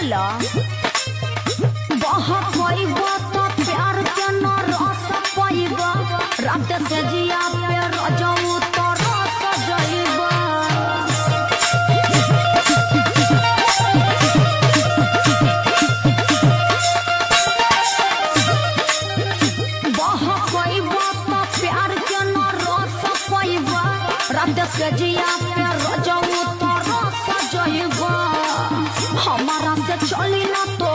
बोला बहकइबा तो प्यार के न रस पाइबा रात से जिया पे रजऊ तो रस जइबा बहकइबा तो प्यार के न रस पाइबा रात से जिया पे रजऊ तो रस जइबा हमारा से चली ना तो